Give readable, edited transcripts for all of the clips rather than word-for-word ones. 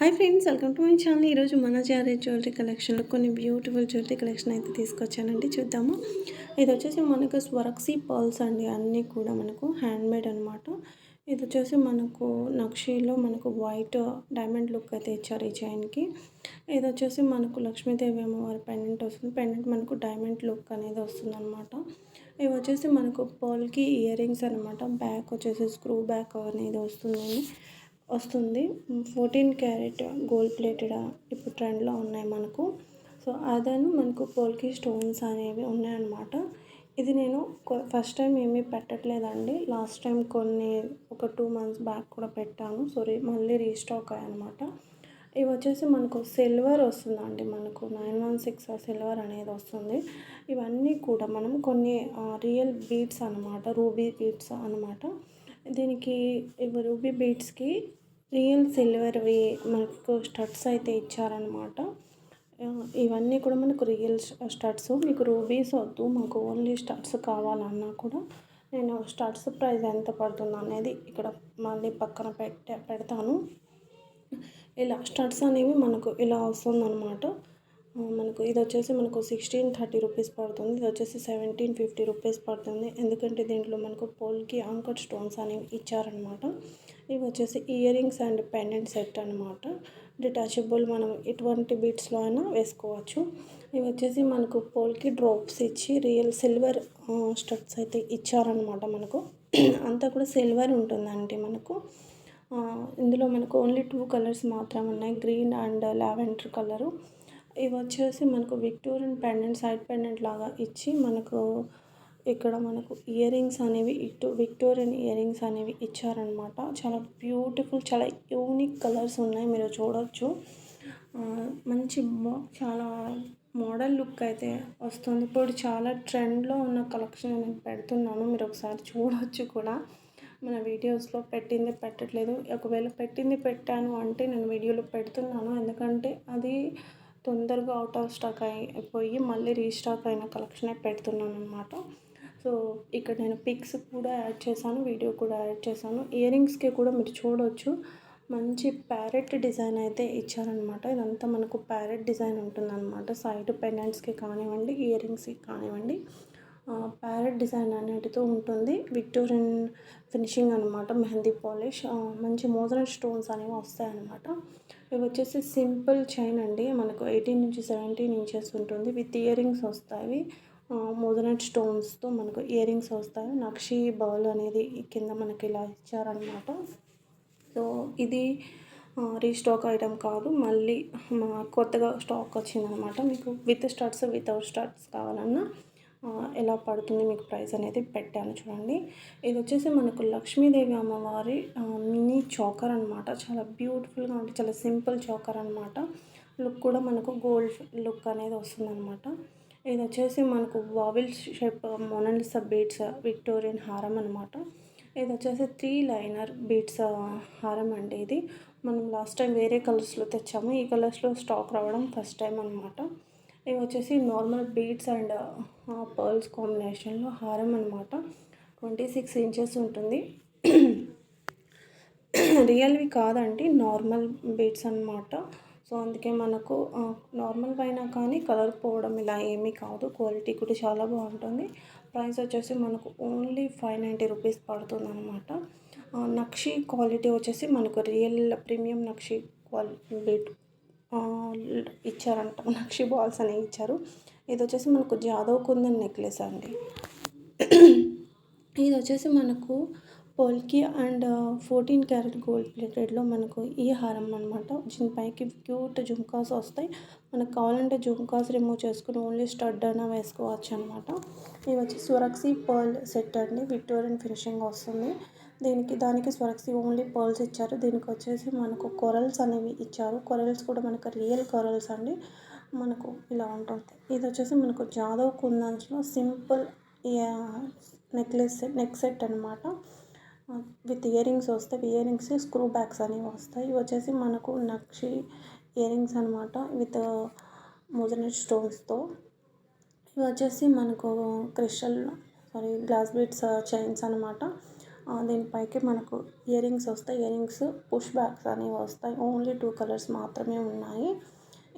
Hi friends, welcome to my channel. ఈరోజు మన జారే జ్యువెలరీ కలెక్షన్లో కొన్ని బ్యూటిఫుల్ జ్యువెలరీ కలెక్షన్ అయితే తీసుకొచ్చానండి. చూద్దాము. ఇది వచ్చేసి మనకు స్వరక్సీ పర్ల్స్ అండి. అన్నీ కూడా మనకు హ్యాండ్మేడ్ అనమాట. ఇది వచ్చేసి మనకు నక్షీలో మనకు వైట్ డైమండ్ లుక్ అయితే ఇచ్చారు ఈ చైన్కి. ఇది వచ్చేసి మనకు లక్ష్మీదేవి అమ్మవారి పెండెంట్ వస్తుంది. పెండెంట్ మనకు డైమండ్ లుక్ అనేది వస్తుంది అనమాట. ఇవి వచ్చేసి మనకు పర్ల్కి ఇయర్ రింగ్స్ అనమాట. బ్యాక్ వచ్చేసి స్క్రూ బ్యాక్ అనేది వస్తుంది. 14 క్యారెట్ గోల్డ్ ప్లేటెడ్ ఇప్పుడు ట్రెండ్లో ఉన్నాయి మనకు. సో అదను మనకు పోల్కి స్టోన్స్ అనేవి ఉన్నాయన్నమాట. ఇది నేను ఫస్ట్ టైం ఏమీ పెట్టట్లేదండి. లాస్ట్ టైం ఒక 2 months బ్యాక్ కూడా పెట్టాను. మళ్ళీ రీస్టాక్ అయ్యాయన్నమాట. ఇవి వచ్చేసి మనకు సిల్వర్ వస్తుందండి. మనకు 916 సిల్వర్ అనేది వస్తుంది. ఇవన్నీ కూడా మనం కొన్ని రియల్ బీడ్స్ అనమాట, రూబీ బీడ్స్ అనమాట. దీనికి రూబీ బీడ్స్కి రియల్ సిల్వర్వి మనకు స్టడ్స్ అయితే ఇచ్చారనమాట. ఇవన్నీ కూడా మనకు రియల్ స్టడ్స్. మీకు రూబీస్ వద్దు, మాకు ఓన్లీ స్టడ్స్ కావాలన్నా కూడా నేను స్టడ్స్ ప్రైస్ ఎంత పడుతుంది అనేది ఇక్కడ మళ్ళీ పక్కన పెడతాను. ఇలా స్టడ్స్ అనేవి మనకు ఇలా వస్తుందన్నమాట. మనకు ఇది వచ్చేసి మనకు 1630 రూపీస్ పడుతుంది. ఇది వచ్చేసి 1750 రూపీస్ పడుతుంది. ఎందుకంటే దీంట్లో మనకు పోల్కి అంకట్ స్టోన్స్ అనేవి ఇచ్చారనమాట. ఇవి వచ్చేసి year rings and pendant set అనమాట. డిటాచబుల్, మనం ఎటువంటి బీట్స్లో అయినా వేసుకోవచ్చు. ఇవి వచ్చేసి మనకు పోల్కి డ్రాప్స్ ఇచ్చి రియల్ సిల్వర్ స్టడ్స్ అయితే ఇచ్చారనమాట. మనకు అంతా కూడా సిల్వర్ ఉంటుందండి. మనకు ఇందులో మనకు ఓన్లీ 2 కలర్స్ మాత్రమే ఉన్నాయి, గ్రీన్ అండ్ లావెండర్ కలరు. ఇవి వచ్చేసి మనకు విక్టోరియన్ పెండెంట్, సైడ్ పెండెంట్ లాగా ఇచ్చి మనకు ఇక్కడ మనకు ఇయర్ రింగ్స్ అనేవి విక్టోరియన్ ఇయర్ రింగ్స్ అనేవి ఇచ్చారనమాట. చాలా బ్యూటిఫుల్, చాలా యూనిక్ కలర్స్ ఉన్నాయి, మీరు చూడొచ్చు. మంచి చాలా మోడల్ లుక్ అయితే వస్తుంది. ఇప్పుడు చాలా ట్రెండ్లో ఉన్న కలెక్షన్ నేను పెడుతున్నాను, మీరు ఒకసారి చూడొచ్చు కూడా. మన వీడియోస్లో పెట్టట్లేదు. ఒకవేళ పెట్టాను అంటే నేను వీడియోలో పెడుతున్నాను, ఎందుకంటే అది తొందరగా అవుట్ ఆఫ్ స్టాక్ అయిపోయి మళ్ళీ రీస్టాక్ అయిన కలెక్షనే పెడుతున్నాను అనమాట. సో ఇక్కడ నేను పిక్స్ కూడా యాడ్ చేశాను, వీడియో కూడా యాడ్ చేశాను. ఇయర్ రింగ్స్కి కూడా మీరు చూడవచ్చు, మంచి ప్యారెట్ డిజైన్ అయితే ఇచ్చారనమాట. ఇదంతా మనకు ప్యారెట్ డిజైన్ ఉంటుందన్నమాట. సైడ్ పెండెంట్స్కి కానివ్వండి, ఇయర్ రింగ్స్కి కానివ్వండి, ప్యారెట్ డిజైన్ అనేటితో ఉంటుంది. విక్టోరియన్ ఫినిషింగ్ అనమాట, మెహందీ పాలిష్, మంచి మోజనట్ స్టోన్స్ అనేవి వస్తాయన్నమాట. ఇవి వచ్చేసి సింపుల్ చైన్ అండి. మనకు 18 నుంచి 17 ఇంచెస్ ఉంటుంది. విత్ ఇయర్ రింగ్స్ వస్తాయి. మోజనట్ స్టోన్స్తో మనకు ఇయర్ రింగ్స్ వస్తాయి. నక్షి బౌల్ అనేది కింద మనకి ఇలా ఇచ్చారనమాట. సో ఇది రీస్టాక్ ఐటమ్ కాదు, మళ్ళీ కొత్తగా స్టాక్ వచ్చిందనమాట. మీకు విత్ స్టడ్స్ వితౌట్ స్టడ్స్ కావాలన్నా ఎలా పడుతుంది మీకు ప్రైస్ అనేది పెట్టాను చూడండి. ఇది వచ్చేసి మనకు లక్ష్మీదేవి అమ్మవారి మినీ చోకర్ అనమాట. చాలా బ్యూటిఫుల్గా ఉంటుంది, చాలా సింపుల్ చోకర్ అనమాట. లుక్ కూడా మనకు గోల్డ్ లుక్ అనేది వస్తుందన్నమాట. ఇది వచ్చేసి మనకు వావిల్ షేప్ మొనాలిసా బీడ్స్ విక్టోరియన్ హారం అనమాట. ఇది వచ్చేసి 3 లైనర్ బీడ్స్ హారం అండి. ఇది మనం లాస్ట్ టైం వేరే కలర్స్లో తెచ్చాము, ఈ కలర్స్లో స్టాక్ రావడం ఫస్ట్ టైం అనమాట. ఇవి వచ్చేసి నార్మల్ బీడ్స్ అండ్ పర్ల్స్ కాంబినేషన్లో హారం అనమాట. 26 ఇంచెస్ ఉంటుంది. రియల్వి కాదండి, నార్మల్ బీడ్స్ అనమాట. సో అందుకే మనకు నార్మల్ అయినా కానీ కలర్ పోవడం ఇలా ఏమీ కాదు. క్వాలిటీ కూడా చాలా బాగుంటుంది. ప్రైస్ వచ్చేసి మనకు ఓన్లీ 590 రూపీస్ పడుతుంది అనమాట. నక్షి క్వాలిటీ వచ్చేసి మనకు రియల్ ప్రీమియం నక్షి బీడ్ ఇచ్చారంట. నక్షి బాల్స్ అనేవి ఇచ్చారు. ఇది వచ్చేసి మనకు జాదవ్ కుందన్ నెక్లెస్ అండి. ఇది వచ్చేసి మనకు పోల్కి అండ్ 14 క్యారెట్ గోల్డ్ ప్లేటెడ్లో మనకు ఈ హారం అనమాట. దీనిపైకి క్యూట్ జుమ్కాస్ వస్తాయి. మనకు కావాలంటే జుమ్కాస్ రిమూవ్ చేసుకుని ఓన్లీ స్టడ్ అయినా వేసుకోవచ్చు అనమాట. ఇవి వచ్చి స్వరక్సీ పర్ల్ సెట్ అండి. విక్టోరియన్ ఫినిషింగ్ వస్తుంది. దానికి స్వరక్సీ ఓన్లీ పర్ల్స్ ఇచ్చారు. దీనికి వచ్చేసి మనకు కొరల్స్ అనేవి ఇచ్చారు. కొరల్స్ కూడా మనకు రియల్ కొరల్స్ అండి. మనకు ఇలా ఉంటుంది. ఇది వచ్చేసి మనకు జాదవ్ కుందన్స్లో సింపుల్ నెక్ సెట్ అనమాట. విత్ ఇయర్ రింగ్స్ వస్తాయి. ఇయర్ రింగ్స్ స్క్రూ బ్యాగ్స్ అనేవి వస్తాయి. ఇవి వచ్చేసి మనకు నక్షి ఇయర్ రింగ్స్ అనమాట, విత్ మోజనట్ స్టోన్స్తో. ఇవి వచ్చేసి మనకు గ్లాస్ బీడ్స్ చైన్స్ అనమాట. దీనిపైకి మనకు ఇయర్ రింగ్స్ వస్తాయి. ఇయర్ రింగ్స్ పుష్ బ్యాక్స్ అనేవి వస్తాయి. ఓన్లీ 2 కలర్స్ మాత్రమే ఉన్నాయి.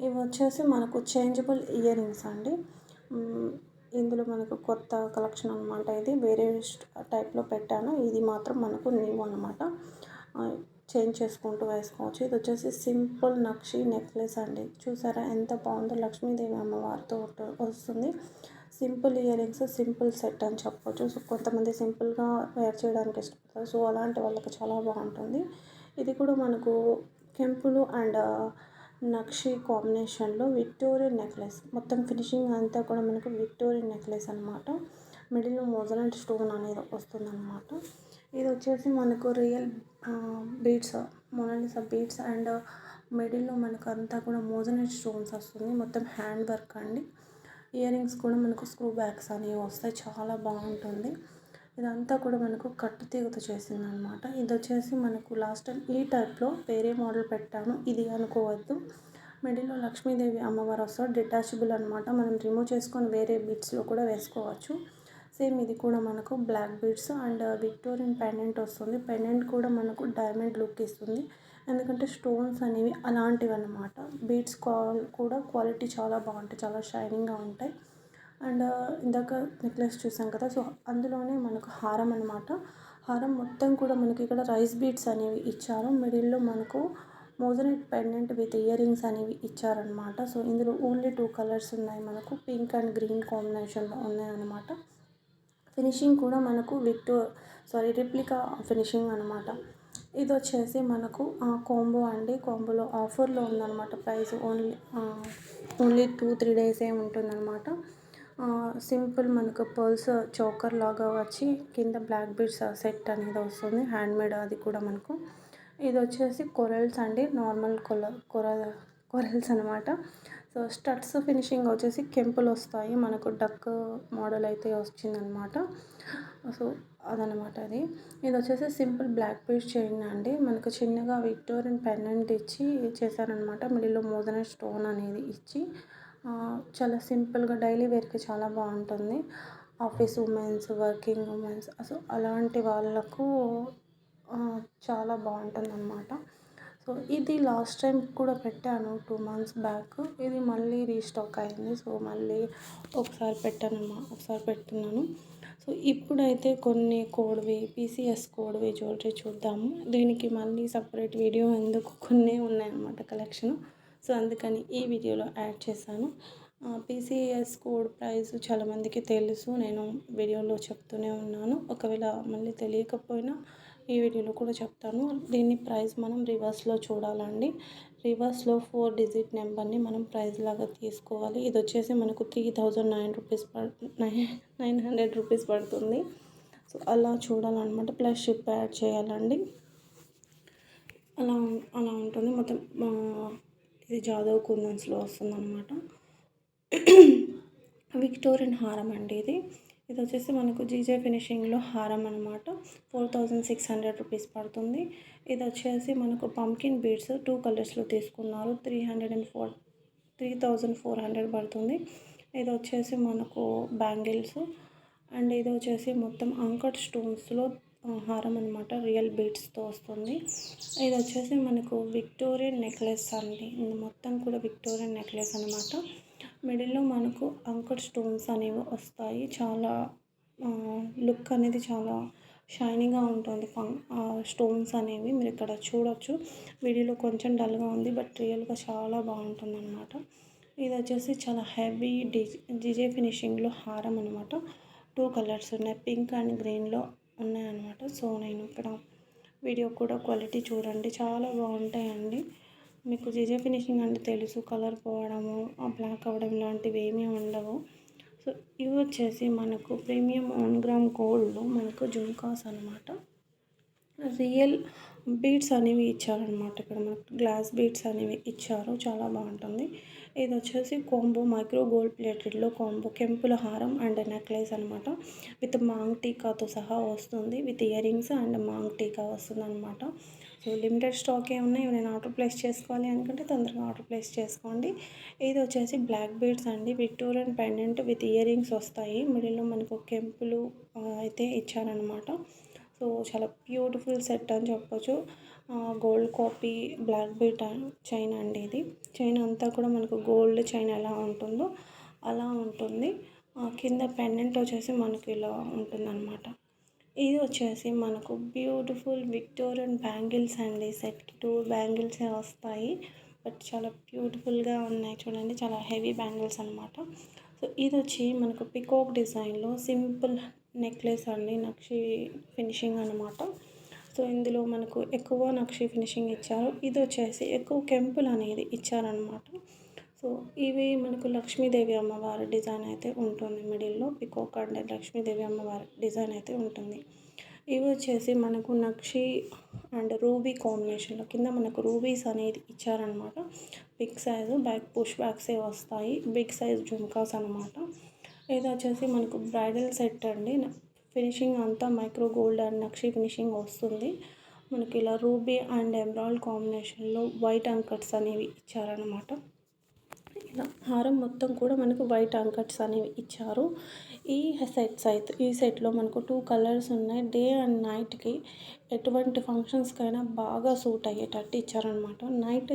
ఇవి వచ్చేసి మనకు చేంజబుల్ ఇయర్ రింగ్స్ అండి. ఇందులో మనకు కొత్త కలెక్షన్ అనమాట. ఇది వేరే టైప్లో పెట్టాను. ఇది మాత్రం మనకు న్యూ అనమాట. చేంజ్ చేసుకుంటూ వేసుకోవచ్చు. ఇది వచ్చేసి సింపుల్ నక్షి నెక్లెస్ అండి. చూసారా ఎంత బాగుందో, లక్ష్మీదేవి అమ్మవారితో వస్తుంది. Simple ear rings, simple set అని చెప్పొచ్చు. సో కొంతమంది సింపుల్గా వేర్ చేయడానికి ఇష్టపడతారు. సో అలాంటి వాళ్ళకి చాలా బాగుంటుంది. ఇది కూడా మనకు కెంపులు అండ్ నక్షి కాంబినేషన్లో విక్టోరియన్ నెక్లెస్. మొత్తం ఫినిషింగ్ అంతా కూడా మనకు విక్టోరియన్ నెక్లెస్ అనమాట. మిడిల్లో మోజనైట్ స్టోన్ అనేది వస్తుందన్నమాట. ఇది వచ్చేసి మనకు real beads, Mona Lisa beads and మిడిల్లో మనకు అంతా కూడా మోజనైట్ స్టోన్స్ వస్తుంది. మొత్తం హ్యాండ్ వర్క్ అండి. ఇయర్ రింగ్స్ కూడా మనకు స్క్రూ బ్యాగ్స్ అనేవి వస్తాయి. చాలా బాగుంటుంది. ఇదంతా కూడా మనకు కట్టు తీగతో చేసింది అనమాట. ఇది వచ్చేసి మనకు లాస్ట్ టైం ఈ టైప్లో వేరే మోడల్ పెట్టాను. ఇది అనుకోవద్దు. మిడిల్లో లక్ష్మీదేవి అమ్మవారు వస్తారు. డిటాచబుల్ అనమాట. మనం రిమూవ్ చేసుకొని వేరే బీడ్స్లో కూడా వేసుకోవచ్చు. సేమ్ ఇది కూడా మనకు black beads and Victorian pendant వస్తుంది. పెండెంట్ కూడా మనకు డైమండ్ లుక్ ఇస్తుంది. ఎందుకంటే స్టోన్స్ అనేవి అలాంటివి అన్నమాట. బీడ్స్ కూడా క్వాలిటీ చాలా బాగుంటాయి. చాలా షైనింగ్గా ఉంటాయి. అండ్ ఇందాక నెక్లెస్ చూసాం కదా, సో అందులోనే మనకు హారం అనమాట. హారం మొత్తం కూడా మనకి ఇక్కడ రైస్ బీడ్స్ అనేవి ఇచ్చారు. మిడిల్లో మనకు moissanite pendant with ear rings అనేవి ఇచ్చారనమాట. సో ఇందులో ఓన్లీ 2 కలర్స్ ఉన్నాయి. మనకు పింక్ అండ్ గ్రీన్ కాంబినేషన్లో ఉన్నాయన్నమాట. ఫినిషింగ్ కూడా మనకు రిప్లికా ఫినిషింగ్ అనమాట. ఇది వచ్చేసి మనకు కాంబో అండి. కాంబోలో ఆఫర్లో ఉందన్నమాట. ప్రైస్ ఓన్లీ 2-3 డేసే ఉంటుందన్నమాట. సింపుల్ మనకు పర్ల్స్ చోకర్ లాగా వచ్చి కింద బ్లాక్ బీడ్స్ సెట్ అనేది వస్తుంది. హ్యాండ్మేడ్ అది కూడా మనకు. ఇది వచ్చేసి కొరల్స్ అండి. నార్మల్ కొరల్స్ అనమాట. సో స్టడ్స్ ఫినిషింగ్ వచ్చేసి కెంపులు వస్తాయి. మనకు డక్ మోడల్ అయితే వచ్చిందనమాట. సో అదనమాట అది. ఇది వచ్చేసి సింపుల్ బ్లాక్ బీడ్స్ చైన్ అండి. మనకు చిన్నగా విక్టోరియన్ పెండెంట్ ఇచ్చి చేశారనమాట. మిడిల్లో మోజనైట్ స్టోన్ అనేది ఇచ్చి చాలా సింపుల్గా డైలీ వేర్కి చాలా బాగుంటుంది. Office women's, working women's, so అలాంటి వాళ్ళకు చాలా బాగుంటుందన్నమాట. సో ఇది లాస్ట్ టైం కూడా పెట్టాను 2 months బ్యాక్. ఇది మళ్ళీ రీస్టాక్ అయింది. సో మళ్ళీ ఒకసారి పెడుతున్నాను. సో ఇప్పుడైతే కొన్ని కోడ్వి, పీసీఎస్ కోడ్వి జ్యువెలరీ చూద్దాము. దీనికి మళ్ళీ సపరేట్ వీడియో ఎందుకు, కొన్ని ఉన్నాయన్నమాట కలెక్షన్. సో అందుకని ఈ వీడియోలో యాడ్ చేశాను. పీసీఎస్ కోడ్ ప్రైస్ చాలామందికి తెలుసు. నేను వీడియోలో చెప్తూనే ఉన్నాను. ఒకవేళ మళ్ళీ తెలియకపోయినా ఈ వీడియోలో కూడా చెప్తాను. దీన్ని ప్రైస్ మనం రివర్స్లో చూడాలండి. రివర్స్లో 4 digit నెంబర్ని మనం ప్రైస్ లాగా తీసుకోవాలి. ఇది వచ్చేసి మనకు 900 రూపీస్ పడుతుంది. సో అలా చూడాలన్నమాట. ప్లస్ షిప్ యాడ్ చేయాలండి. అలా అలా ఉంటుంది. మొత్తం ఇది జాదవ్ కుందన్స్లో వస్తుందన్నమాట. విక్టోరియన్ హారం అండి ఇది. ఇది వచ్చేసి మనకు జీజే ఫినిషింగ్లో హారం అనమాట. 4600 రూపీస్ పడుతుంది. ఇది వచ్చేసి మనకు పంకిన్ బీడ్స్ 2 కలర్స్లో తీసుకున్నారు. 3400 పడుతుంది. ఇది వచ్చేసి మనకు బ్యాంగిల్స్ అండ్ ఇది వచ్చేసి మొత్తం అంకట్ స్టోన్స్లో హారం అనమాట. రియల్ బీడ్స్తో వస్తుంది. ఇది వచ్చేసి మనకు విక్టోరియన్ నెక్లెస్ అండి. మొత్తం కూడా విక్టోరియన్ నెక్లెస్ అనమాట. మిడిల్లో మనకు అంకట్ స్టోన్స్ అనేవి వస్తాయి. చాలా లుక్ అనేది చాలా షైనీగా ఉంటుంది. స్టోన్స్ అనేవి మీరు ఇక్కడ చూడొచ్చు. వీడియోలో కొంచెం డల్గా ఉంది, బట్ రియల్గా చాలా బాగుంటుంది అనమాట. ఇది వచ్చేసి చాలా హెవీ జీజే ఫినిషింగ్లో హారం అనమాట. 2 కలర్స్ ఉన్నాయి. పింక్ అండ్ గ్రీన్లో ఉన్నాయన్నమాట. సో నేను ఇక్కడ వీడియో కూడా క్వాలిటీ చూడండి, చాలా బాగుంటాయండి. మీకు జీజే ఫినిషింగ్ అంటే తెలుసు. కలర్ పోవడము, బ్లాక్ అవ్వడం లాంటివి ఏమీ ఉండవు. సో ఇవి వచ్చేసి మనకు ప్రీమియం 1 గ్రామ్ గోల్డ్లో మనకు జుమ్కాస్ అనమాట. రియల్ బీడ్స్ అనేవి ఇచ్చారనమాట. ఇక్కడ మనకు గ్లాస్ బీడ్స్ అనేవి ఇచ్చారు. చాలా బాగుంటుంది. ఇది వచ్చేసి కాంబో మైక్రో గోల్డ్ ప్లేటెడ్లో కాంబో కెంపుల హారం అండ్ నెక్లెస్ అనమాట. విత్ మాంగ్ టీకాతో సహా వస్తుంది. With ear rings and maang tikka వస్తుంది అనమాట. సో లిమిటెడ్ స్టాకే ఉన్నాయి. నేను ఆర్డర్ ప్లేస్ చేసుకోవాలి అనుకుంటే తొందరగా ఆర్డర్ ప్లేస్ చేసుకోండి. ఇది వచ్చేసి బ్లాక్ బీడ్స్ అండి. Victorian pendant with ear rings వస్తాయి. మిడిల్లో మనకు కెంపులు అయితే ఇచ్చారనమాట. సో చాలా బ్యూటిఫుల్ సెట్ అని చెప్పొచ్చు. Gold copy black bead chain అండి ఇది. చైన్ అంతా కూడా మనకు గోల్డ్ చైన్ ఎలా ఉంటుందో అలా ఉంటుంది. కింద పెండెంట్ వచ్చేసి మనకు ఇలా ఉంటుందన్నమాట. ఇది వచ్చేసి మనకు బ్యూటిఫుల్ విక్టోరియన్ బ్యాంగిల్స్ అండి. సెట్కి 2 బ్యాంగిల్సే వస్తాయి. బట్ చాలా బ్యూటిఫుల్గా ఉన్నాయి చూడండి. చాలా హెవీ బ్యాంగిల్స్ అనమాట. సో ఇది వచ్చి మనకు పికాక్ డిజైన్లో సింపుల్ నెక్లెస్ అండి. నక్షి ఫినిషింగ్ అనమాట. సో ఇందులో మనకు ఎక్కువ నక్షి ఫినిషింగ్ ఇచ్చారు. ఇది వచ్చేసి ఎక్కువ కెంపుల్ అనేది ఇచ్చారనమాట. సో ఇవి మనకు లక్ష్మీదేవి అమ్మవారి డిజైన్ అయితే ఉంటుంది. మిడిల్లో పికాక్ అండ్ లక్ష్మీదేవి అమ్మవారి డిజైన్ అయితే ఉంటుంది. ఇవి వచ్చేసి మనకు నక్షి అండ్ రూబీ కాంబినేషన్లో కింద మనకు రూబీస్ అనేది ఇచ్చారనమాట. బిగ్ సైజు బ్యాక్ పుష్ బ్యాక్సే వస్తాయి. బిగ్ సైజ్ జుమ్కాస్ అనమాట. ఇది వచ్చేసి మనకు బ్రైడల్ సెట్ అండి. ఫినిషింగ్ అంతా micro gold and nakshi finishing వస్తుంది. మనకి ఇలా రూబీ అండ్ ఎమరాల్డ్ కాంబినేషన్లో వైట్ అంకట్స్ అనేవి ఇచ్చారనమాట. ఇలా హారం మొత్తం కూడా మనకు వైట్ అంకట్స్ అనేవి ఇచ్చారు. ఈ సెట్లో మనకు 2 కలర్స్ ఉన్నాయి. డే అండ్ నైట్కి ఎటువంటి ఫంక్షన్స్కైనా బాగా సూట్ అయ్యేటట్టు ఇచ్చారనమాట. నైట్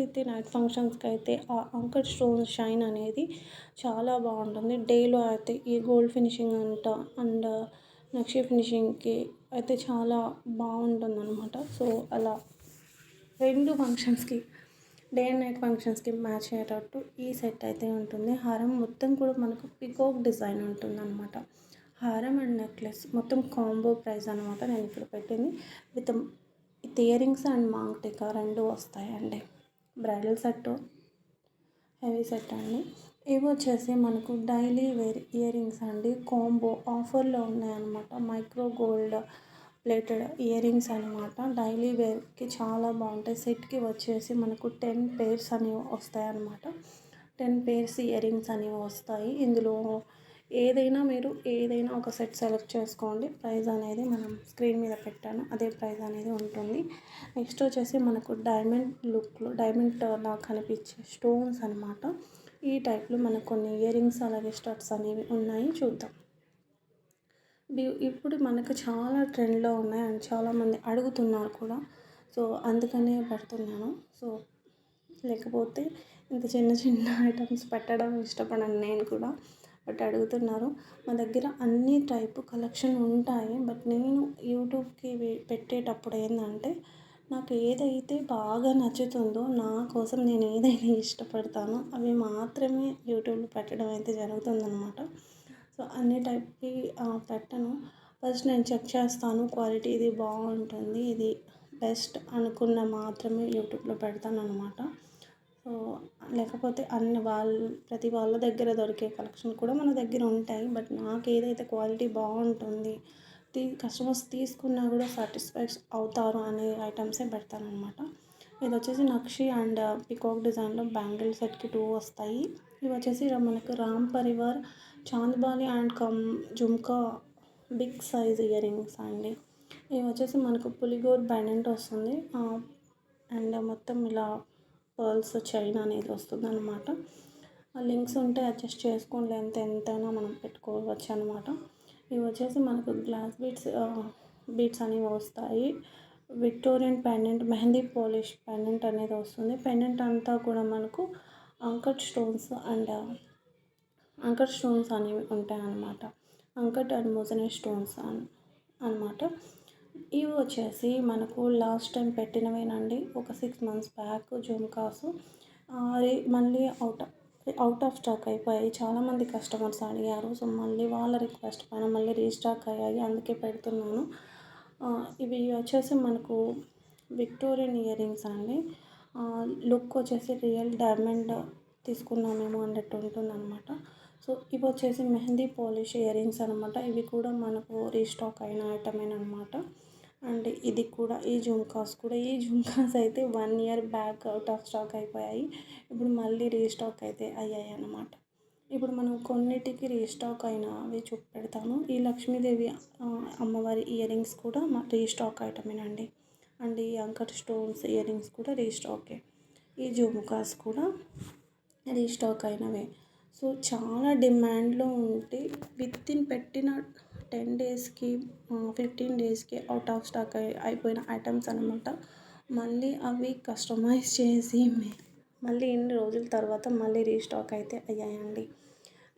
ఫంక్షన్స్కి అయితే ఆ అంకట్ స్టోన్ షైన్ అనేది చాలా బాగుంటుంది. డేలో అయితే ఈ గోల్డ్ ఫినిషింగ్ అండ్ నక్షి ఫినిషింగ్కి అయితే చాలా బాగుంటుందన్నమాట. సో అలా 2 ఫంక్షన్స్కి డే అండ్ నైట్ ఫంక్షన్స్కి మ్యాచ్ అయ్యేటట్టు ఈ సెట్ అయితే ఉంటుంది. హారం మొత్తం కూడా మనకు పికాక్ డిజైన్ ఉంటుందన్నమాట. హారం అండ్ నెక్లెస్ మొత్తం కాంబో ప్రైస్ అనమాట నేను ఇప్పుడు పెట్టింది. With ear rings and maang tikka 2 వస్తాయండి. బ్రైడల్ సెట్ హెవీ సెట్ అండి. ఇవి వచ్చేసి మనకు డైలీ వేర్ ఇయర్ రింగ్స్ అండి. కాంబో ఆఫర్లో ఉన్నాయన్నమాట. Micro gold plated year rings అనమాట. డైలీ వేర్కి చాలా బాగుంటాయి. సెట్కి వచ్చేసి మనకు 10 పేర్స్ అనేవి వస్తాయి అన్నమాట. 10 పేర్స్ ఇయర్ రింగ్స్ అనేవి వస్తాయి. ఇందులో ఏదైనా ఒక సెట్ సెలెక్ట్ చేసుకోండి. ప్రైస్ అనేది మనం స్క్రీన్ మీద పెట్టాను, అదే ప్రైస్ అనేది ఉంటుంది. నెక్స్ట్ వచ్చేసి మనకు డైమండ్ లా కనిపించే స్టోన్స్ అనమాట. ఈ టైప్లో మనకు కొన్ని ఇయర్ రింగ్స్ అలాగే స్టడ్స్ అనేవి ఉన్నాయి. చూద్దాం. ఇప్పుడు మనకు చాలా ట్రెండ్లో ఉన్నాయి అండ్ చాలామంది అడుగుతున్నారు కూడా. సో అందుకనే పెడుతున్నాను. సో లేకపోతే ఇంత చిన్న ఐటమ్స్ పెట్టడం ఇష్టపడను నేను కూడా. బట్ అడుగుతున్నారు. మా దగ్గర అన్ని టైపు కలెక్షన్ ఉంటాయి. బట్ నేను యూట్యూబ్కి పెట్టేటప్పుడు ఏంటంటే నాకు ఏదైతే బాగా నచ్చుతుందో నా కోసం నేను ఏదైతే ఇష్టపడతానో అవి మాత్రమే యూట్యూబ్లో పెట్టడం అయితే జరుగుతుందన్నమాట. సో అన్ని టైప్కి పెట్టను. ఫస్ట్ నేను చెక్ చేస్తాను క్వాలిటీ ఇది బాగుంటుంది, ఇది బెస్ట్ అనుకున్న మాత్రమే యూట్యూబ్లో పెడతాను అనమాట. సో లేకపోతే ప్రతి వాళ్ళ దగ్గర దొరికే కలెక్షన్ కూడా మన దగ్గర ఉంటాయి. బట్ నాకు ఏదైతే క్వాలిటీ బాగుంటుంది, కస్టమర్స్ తీసుకున్నా కూడా సాటిస్ఫైడ్ అవుతారు అనే ఐటమ్సే పెడతానమాట. ఇది వచ్చేసి నక్షి అండ్ పికాక్ డిజైన్లో బ్యాంగిల్ సెట్కి 2 వస్తాయి. ఇవి వచ్చేసి మనకు Ram Parivar chandbali and jhumka big size ear rings అండి. ఇవి వచ్చేసి మనకు పులిగోర్ పెండెంట్ వస్తుంది. అండ్ మొత్తం ఇలా పర్ల్స్ చైన్ అనేది వస్తుంది అనమాట. లింక్స్ ఉంటే అడ్జస్ట్ చేసుకోండి, ఎంతైనా మనం పెట్టుకోవచ్చు అనమాట. ఇవి వచ్చేసి మనకు గ్లాస్ బీట్స్ అనేవి వస్తాయి. Victorian pendant mehndi polish pendant అనేది వస్తుంది. పెండెంట్ అంతా కూడా మనకు అంకట్ స్టోన్స్ అనేవి ఉంటాయి అన్నమాట. అంకట్ అండ్ మొజనైట్ స్టోన్స్ అన్నమాట. ఇవి వచ్చేసి మనకు లాస్ట్ టైం పెట్టినవేనండి. ఒక 6 months బ్యాక్ జుమ్కాస్ మళ్ళీ అవుట్ ఆఫ్ స్టాక్ అయిపోయాయి. చాలామంది కస్టమర్స్ అడిగారు. సో మళ్ళీ వాళ్ళ రిక్వెస్ట్ పైన మళ్ళీ రీస్టాక్ అయ్యాయి, అందుకే పెడుతున్నాను. ఇవి వచ్చేసి మనకు విక్టోరియన్ ఇయర్ రింగ్స్ అండి. లుక్ వచ్చేసి రియల్ డైమండ్ తీసుకున్నామేమో అన్నట్టు ఉంటుందన్నమాట. సో ఇవి వచ్చేసి మెహందీ పాలిష్ ఇయర్ రింగ్స్ అనమాట. ఇవి కూడా మనకు రీస్టాక్ అయిన ఐటమేనా అనమాట. అండ్ ఇది కూడా ఈ జుమ్కాస్ అయితే 1 year back out of stock అయిపోయాయి. ఇప్పుడు మళ్ళీ రీస్టాక్ అయితే అయ్యాయి అన్నమాట. ఇప్పుడు మనం కొన్నిటికి రీస్టాక్ అయినవి చూపెడతాను. ఈ లక్ష్మీదేవి అమ్మవారి ఇయర్ రింగ్స్ కూడా రీస్టాక్ ఐటమేనండి. అండ్ ఈ అంకట్ స్టోన్స్ ఇయర్ రింగ్స్ కూడా రీస్టాకే. ఈ జుమ్కాస్ కూడా రీస్టాక్ అయినవే. సో చాలా డిమాండ్లో ఉంటే పెట్టిన 10 డేస్‌కి 15 డేస్‌కి అవుట్ ఆఫ్ స్టాక్ అయిపోయిన ఐటెమ్స్ అనమాట. మళ్ళీ అవి కస్టమైజ్ చేసి మళ్ళీ ఇన్ని రోజుల తర్వాత మళ్ళీ రీస్టాక్ అయితే అయ్యాయండి.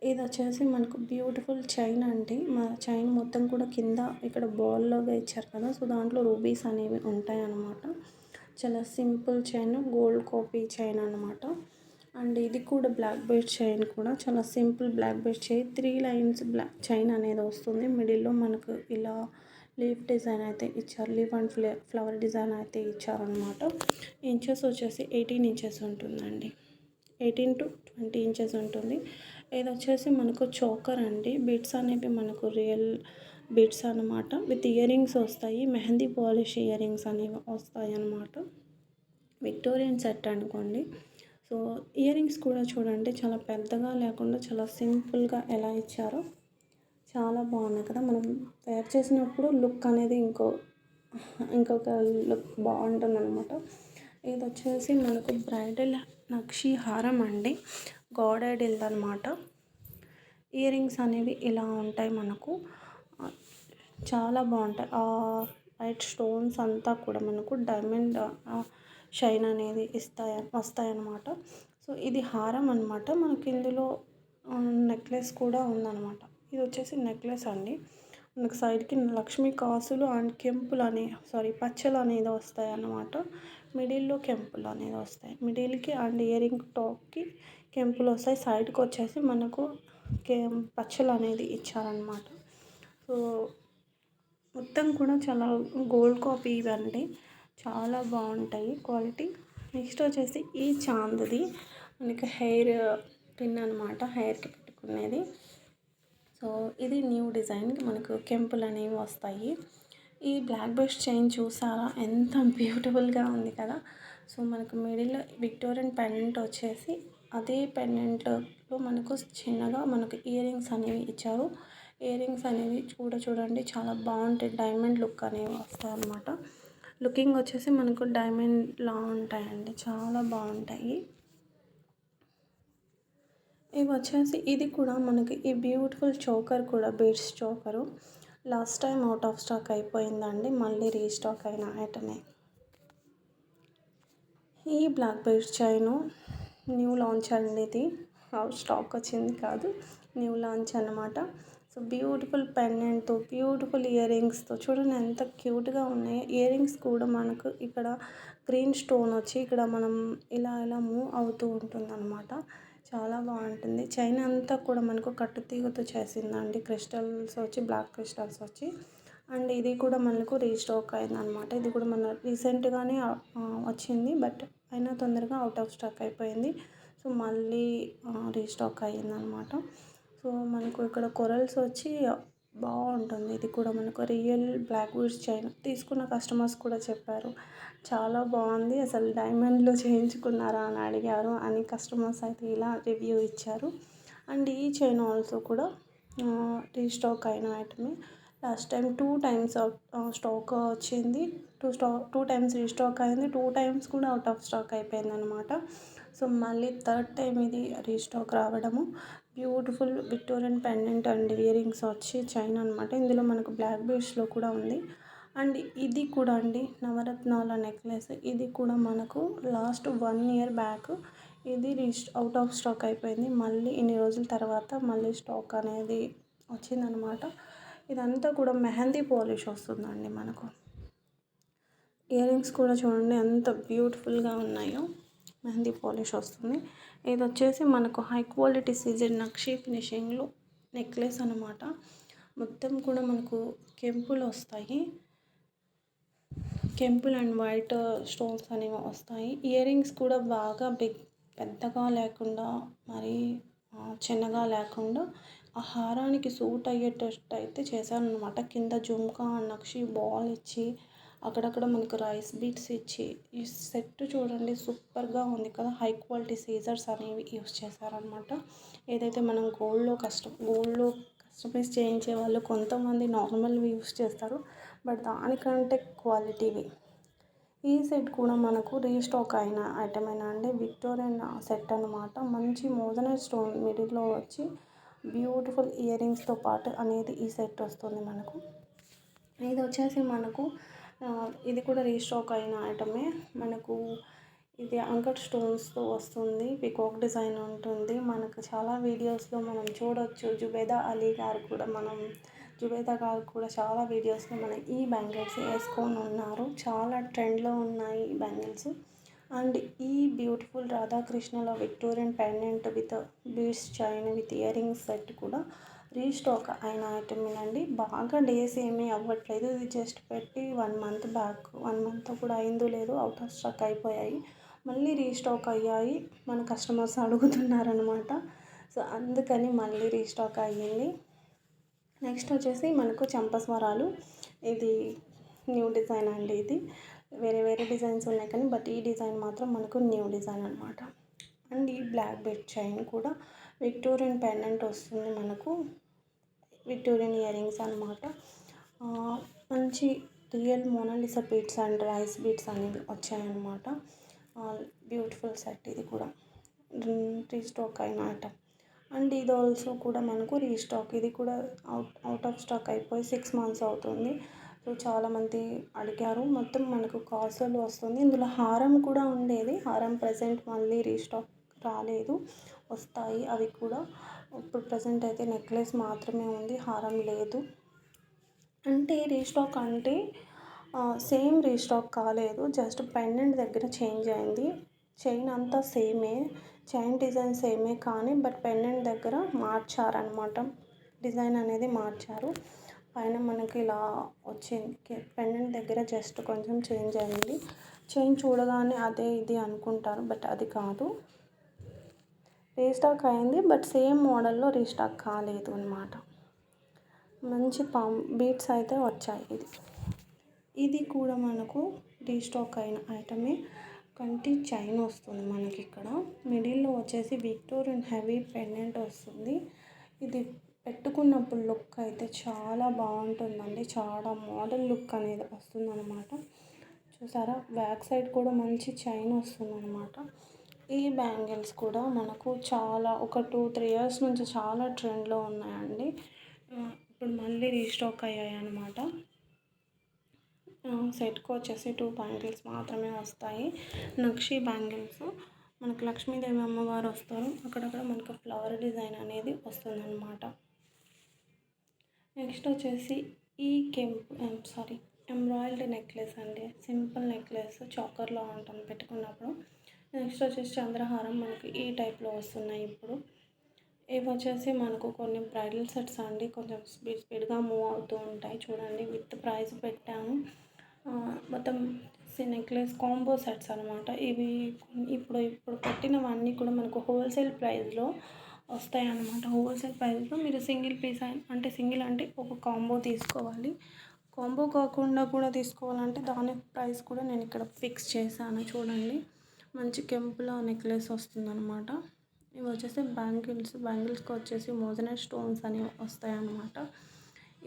ఇదొచ్చేసి మనకు బ్యూటిఫుల్ చైన్ అండి. మా చైన్ మొత్తం కూడా కింద ఇక్కడ బాల్‌లాగా ఇచ్చారు కదా! సో, దాంట్లో రూబీస్ అనేవి ఉంటాయన్నమాట. చాలా simple chain, gold copy chain అనమాట. అండ్ ఇది కూడా బ్లాక్ బెల్ట్ చైన్ కూడా చాలా simple black belt chain. 3 lines chain అనేది వస్తుంది. మిడిల్‌లో మనకు ఇలా లీఫ్ డిజైన్ అయితే ఇచ్చారు. లీఫ్ అండ్ ఫ్లవర్ డిజైన్ అయితే ఇచ్చారనమాట. ఇంచెస్ వచ్చేసి 18 ఇంచెస్ ఉంటుందండి. 18-20 ఇంచెస్ ఉంటుంది. ఇదొచ్చేసి మనకు చోకర్ అండి. బీడ్స్ అనేవి మనకు రియల్ బీడ్స్ అనమాట. విత్ ఇయరింగ్స్ వస్తాయి. మెహందీ పాలిష్ ఇయరింగ్స్ అనేవి వస్తాయన్నమాట. విక్టోరియన్ సెట్ అనుకోండి. సో, ఇయరింగ్స్ కూడా చూడండి చాలా పెద్దగా లేకుండా చాలా సింపుల్గా ఎలా ఇచ్చారో చాలా బాగున్నాయి కదా! మనం వేర్ చేసినప్పుడు లుక్ అనేది ఇంకొక లుక్ బాగుంటుందన్నమాట. ఇదొచ్చేసి మనకు బ్రైడల్ నక్షి హారం అండి. గాడ్ ఐడిల్‌దనమాట. ఇయరింగ్స్ అనేవి ఇలా ఉంటాయి మనకు. చాలా బాగుంటాయి. వైట్ స్టోన్స్ అంతా కూడా మనకు డైమండ్ షైన్ అనేది వస్తాయన్నమాట. సో, ఇది హారం అనమాట. మనకి ఇందులో నెక్లెస్ కూడా ఉందన్నమాట. ఇది వచ్చేసి నెక్లెస్ అండి. మనకు సైడ్‌కి లక్ష్మీ కాసులు అండ్ పచ్చలు అనేది వస్తాయన్నమాట. మిడిల్‌లో కెంపులు అనేది వస్తాయి. మిడిల్‌కి అండ్ ఇయరింగ్ టాప్‌కి కెంపులు వస్తాయి. సైడ్‌కి వచ్చేసి మనకు పచ్చలు అనేది ఇచ్చారనమాట. సో, మొత్తం కూడా చాలా గోల్డ్ కాపీ ఇవండి. చాలా బాగుంటాయి క్వాలిటీ. నెక్స్ట్ వచ్చేసి ఈ చాందిది మనకి హెయిర్ పిన్ అనమాట. హెయిర్‌కి పెట్టుకునేది. సో, ఇది న్యూ డిజైన్. మనకు కెంపులు అనేవి వస్తాయి. ఈ బ్లాక్ బెస్ట్ చైన్ చూసారా ఎంత బ్యూటిఫుల్గా ఉంది కదా! సో, మనకు మిడిల్ విక్టోరియన్ పెండెంట్ వచ్చేసి అదే పెండెంట్లో మనకు చిన్నగా మనకు ఇయరింగ్స్ అనేవి ఇచ్చారు. ఇయరింగ్స్ అనేవి చూడండి చాలా బాగుంటాయి. డైమండ్ లుక్ అనేవి వస్తాయన్నమాట. లుకింగ్ వచ్చేసి మనకు డైమండ్లా ఉంటాయండి. చాలా బాగుంటాయి. ఇవి వచ్చేసి ఇది కూడా మనకి ఈ బ్యూటిఫుల్ చోకర్ కూడా beads choker last time out of stock అయిపోయిందండి. మళ్ళీ రీస్టాక్ అయిన ఐటమే. ఈ black beads chain new launch అండి. ఇది స్టాక్ వచ్చింది కాదు, న్యూ లాంచ్ అన్నమాట. సో, బ్యూటిఫుల్ పెండెంట్తో బ్యూటిఫుల్ ఇయరింగ్స్తో చూడండి ఎంత క్యూట్గా ఉన్నాయో. ఇయరింగ్స్ కూడా మనకు ఇక్కడ గ్రీన్ స్టోన్ వచ్చి ఇక్కడ మనం ఇలా మూవ్ అవుతూ ఉంటుందన్నమాట. చాలా బాగుంటుంది. చైన్ అంతా కూడా మనకు కట్టుతీగతో చేసిందండి. క్రిస్టల్స్ వచ్చి బ్లాక్ క్రిస్టల్స్ వచ్చి అండ్ ఇది కూడా మనకు రీస్టాక్ అయిందనమాట. ఇది కూడా మన రీసెంట్గానే వచ్చింది. బట్ అయినా తొందరగా అవుట్ ఆఫ్ స్టాక్ అయిపోయింది. సో, మళ్ళీ రీస్టాక్ అయ్యిందనమాట. సో, మనకు ఇక్కడ కొరల్స్ వచ్చి బాగుంటుంది. ఇది కూడా మనకు రియల్ బ్లాక్ బీడ్స్ చైన్ తీసుకున్న కస్టమర్స్ కూడా చెప్పారు. చాలా బాగుంది, అసలు డైమండ్లో చేయించుకున్నారా అని అడిగారు అని కస్టమర్స్ అయితే ఇలా రివ్యూ ఇచ్చారు. అండ్ ఈ చైన్ ఆల్సో కూడా రీస్టాక్ అయిన ఐటమే. లాస్ట్ టైం 2 టైమ్స్ స్టాక్ వచ్చింది. 2 టైమ్స్ రీస్టాక్ అయింది. 2 టైమ్స్ కూడా అవుట్ ఆఫ్ స్టాక్ అయిపోయిందనమాట. సో, మళ్ళీ థర్డ్ టైం ఇది రీస్టాక్ రావడము. Beautiful Victorian pendant and earrings వచ్చి చైన్ అనమాట. ఇందులో మనకు బ్లాక్ బీడ్స్లో కూడా ఉంది. అండ్ ఇది కూడా అండి నవరత్నాల నెక్లెస్. ఇది కూడా మనకు లాస్ట్ 1 ఇయర్ బ్యాక్ ఇది అవుట్ ఆఫ్ స్టాక్ అయిపోయింది. మళ్ళీ ఇన్ని రోజుల తర్వాత మళ్ళీ స్టాక్ అనేది వచ్చిందనమాట. ఇదంతా కూడా మెహందీ పాలిష్ వస్తుందండి మనకు. ఇయరింగ్స్ కూడా చూడండి ఎంత బ్యూటిఫుల్గా ఉన్నాయో. మెహందీ పాలిష్ వస్తుంది. ఇది వచ్చేసి మనకు హై క్వాలిటీ సీజెడ్ నక్షి ఫినిషింగ్లో నెక్లెస్ అనమాట. మొత్తం కూడా మనకు కెంపులు వస్తాయి. కెంపుల్ అండ్ వైట్ స్టోన్స్ అనేవి వస్తాయి. ఇయరింగ్స్ కూడా బాగా పెద్దగా లేకుండా మరీ చిన్నగా లేకుండా ఆ హారానికి సూట్ అయ్యేటట్టు అయితే చేశారనమాట. కింద జుమ్కా నక్షి బాల్ ఇచ్చి అక్కడక్కడ మనకు రైస్ బీట్స్ ఇచ్చి ఈ సెట్ చూడండి సూపర్గా ఉంది కదా! హై క్వాలిటీ సీజర్స్ అనేవి యూస్ చేశారనమాట. ఏదైతే మనం గోల్డ్లో కస్టమైజ్ చేయించే వాళ్ళు కొంతమంది నార్మల్వి యూస్ చేస్తారు. బట్ దానికంటే క్వాలిటీవి. ఈ సెట్ కూడా మనకు రీస్టాక్ అయిన ఐటమేనా అండి. విక్టోరియన్ సెట్ అనమాట. మంచి మోజనైట్ స్టోన్ మిడిల్లో వచ్చి బ్యూటిఫుల్ ఇయర్ రింగ్స్తో పాటు అనేది ఈ సెట్ వస్తుంది మనకు. ఇది వచ్చేసి మనకు ఇది కూడా రీస్టాక్ అయిన ఐటమే. మనకు ఇది అంకట్ స్టోన్స్తో వస్తుంది, పికాక్ డిజైన్ ఉంటుంది. మనకు చాలా వీడియోస్లో మనం చూడొచ్చు. జుబేదా గారు కూడా చాలా వీడియోస్లో మన ఈ బ్యాంగిల్స్ వేసుకొని ఉన్నారు. చాలా ట్రెండ్లో ఉన్నాయి ఈ బ్యాంగిల్స్. అండ్ ఈ బ్యూటిఫుల్ రాధాకృష్ణలో Victorian pendant with beads chain with ear rings set కూడా రీస్టాక్ అయిన ఐటమేనండి. బాగా డేస్ ఏమీ అవ్వట్లేదు. ఇది జస్ట్ పెట్టి 1 మంత్ బ్యాక్, 1 మంత్ కూడా అయిందో లేదు, అవుట్ ఆఫ్ స్టాక్ అయిపోయాయి. మళ్ళీ రీస్టాక్ అయ్యాయి. మన కస్టమర్స్ అడుగుతున్నారనమాట. సో అందుకని మళ్ళీ రీస్టాక్ అయ్యింది. నెక్స్ట్ వచ్చేసి మనకు చంపస్వరాలు. ఇది న్యూ డిజైన్ అండి. ఇది వేరే వేరే డిజైన్స్ ఉన్నాయి కానీ బట్ ఈ డిజైన్ మాత్రం మనకు న్యూ డిజైన్ అనమాట. అండ్ ఈ బ్లాక్ బెడ్ చైన్ కూడా విక్టోరియన్ పెండెంట్ వస్తుంది మనకు. విక్టోరియన్ ఇయర్ రింగ్స్ అనమాట. మంచి real Mona Lisa beads and rice beads అనేవి వచ్చాయన్నమాట. బ్యూటిఫుల్ సెట్ ఇది కూడా రీస్టాక్ అయిన ఐటమ్. అండ్ ఇది ఆల్సో కూడా మనకు రీస్టాక్. ఇది కూడా అవుట్ ఆఫ్ స్టాక్ అయిపోయి 6 మంత్స్ అవుతుంది. సో చాలామంది అడిగారు. మొత్తం మనకు కాసులు వస్తుంది. ఇందులో హారం కూడా ఉండేది. హారం ప్రజెంట్ మళ్ళీ రీస్టాక్ రాలేదు, వస్తాయి అవి కూడా. ఇప్పుడు ప్రజెంట్ అయితే నెక్లెస్ మాత్రమే ఉంది, హారం లేదు. అంటే రీస్టాక్ అంటే సేమ్ రీస్టాక్ కాలేదు, జస్ట్ పెండెంట్ దగ్గర చేంజ్ అయింది. చైన్ అంతా సేమే, చైన్ డిజైన్ సేమే కానీ బట్ పెండెంట్ దగ్గర మార్చారనమాట. డిజైన్ అనేది మార్చారు. పైన మనకి ఇలా వచ్చింది, పెండెంట్ దగ్గర జస్ట్ కొంచెం చేంజ్ అయింది. చైన్ చూడగానే అదే ఇది అనుకుంటారు బట్ అది కాదు. రీస్టాక్ అయింది బట్ సేమ్ మోడల్లో రీస్టాక్ కాలేదు అనమాట. మంచి బీట్స్ అయితే వచ్చాయి. ఇది కూడా మనకు రీస్టాక్ అయిన ఐటమే. కంటి చైన్ వస్తుంది మనకి ఇక్కడ. మిడిల్లో వచ్చేసి విక్టోరియన్ హెవీ పెండెంట్ వస్తుంది. ఇది పెట్టుకున్నప్పుడు లుక్ అయితే చాలా బాగుంటుందండి. చాలా మోడల్ లుక్ అనేది వస్తుంది అనమాట. చూసారా, బ్యాక్ సైడ్ కూడా మంచి చైన్ వస్తుంది అనమాట. ఈ బ్యాంగిల్స్ కూడా మనకు ఒక 2-3 ఇయర్స్ నుంచి చాలా ట్రెండ్లో ఉన్నాయండి. ఇప్పుడు మళ్ళీ రీస్టాక్ అయ్యాయి అన్నమాట. సెట్కి వచ్చేసి 2 బ్యాంగిల్స్ మాత్రమే వస్తాయి. నక్షి బ్యాంగిల్స్. మనకు లక్ష్మీదేవి అమ్మవారు వస్తారు, అక్కడక్కడ మనకు ఫ్లవర్ డిజైన్ అనేది వస్తుందన్నమాట. నెక్స్ట్ వచ్చేసి ఈ ఎంబ్రాయిల్డ్ నెక్లెస్ అండి. సింపుల్ నెక్లెస్, చాకర్లో ఉంటుంది పెట్టుకున్నప్పుడు. నెక్స్ట్ వచ్చేసి చంద్రహారం మనకు ఈ టైప్లో వస్తున్నాయి ఇప్పుడు. ఇవి వచ్చేసి మనకు కొన్ని బ్రైడల్ సెట్స్ అండి. కొంచెం స్పీడ్గా మూవ్ అవుతూ ఉంటాయి చూడండి. విత్ ప్రైస్ పెట్టాను. మొత్తం నెక్లెస్ కాంబో సెట్స్ అనమాట. ఇవి ఇప్పుడు పెట్టినవన్నీ కూడా మనకు హోల్సేల్ ప్రైస్లో వస్తాయి అన్నమాట. హోల్సేల్ ప్రైస్లో మీరు సింగిల్ పీస్ అంటే సింగిల్ అంటే ఒక కాంబో తీసుకోవాలి. కాంబో కాకుండా కూడా తీసుకోవాలంటే దాని ప్రైస్ కూడా నేను ఇక్కడ ఫిక్స్ చేశాను చూడండి. మంచి కెంపులో నెక్లెస్ వస్తుందన్నమాట. ఇవి వచ్చేసి బ్యాంగిల్స్కి వచ్చేసి మోజనైట్ స్టోన్స్ అనేవి వస్తాయి అన్నమాట.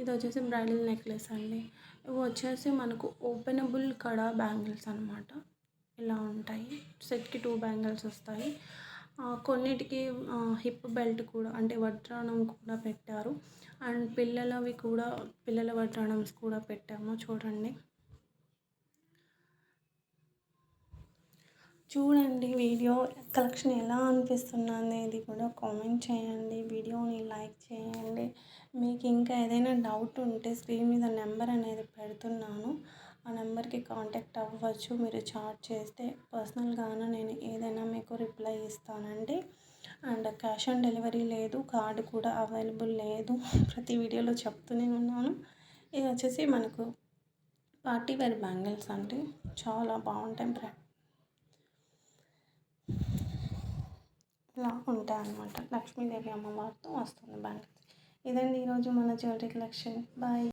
ఇది వచ్చేసి బ్రైడల్ నెక్లెస్ అండి. ఇవి వచ్చేసి మనకు ఓపెనబుల్ కడా బ్యాంగిల్స్ అనమాట. ఇలా ఉంటాయి. సెట్కి 2 బ్యాంగిల్స్ వస్తాయి. కొన్నిటికి హిప్ బెల్ట్ కూడా అంటే వడ్రాణం కూడా పెట్టారు. అండ్ పిల్లల వడ్రాణమ్స్ కూడా పెట్టాము చూడండి. వీడియో కలెక్షన్ ఎలా అనిపిస్తుంది అనేది కూడా కామెంట్ చేయండి. వీడియోని లైక్ చేయండి. మీకు ఇంకా ఏదైనా డౌట్ ఉంటే స్క్రీన్ మీద నెంబర్ అనేది పెడుతున్నాను, ఆ నెంబర్కి కాంటాక్ట్ అవ్వచ్చు. మీరు చాట్ చేస్తే పర్సనల్గానే నేను ఏదైనా మీకు రిప్లై ఇస్తానండి. అండ్ క్యాష్ ఆన్ డెలివరీ లేదు, కార్డు కూడా అవైలబుల్ లేదు. ప్రతి వీడియోలో చెప్తూనే ఉన్నాను. ఇది వచ్చేసి మనకు పార్టీ వేర్ బ్యాంగిల్స్ అండి. చాలా బాగుంటాయి. ఇలా ఉంటాయి అన్నమాట. లక్ష్మీదేవి అమ్మవారితో వస్తుంది బ్యాంగిల్స్. ఇదండి ఈరోజు మన జ్యువెలరీ కలెక్షన్. బాయ్.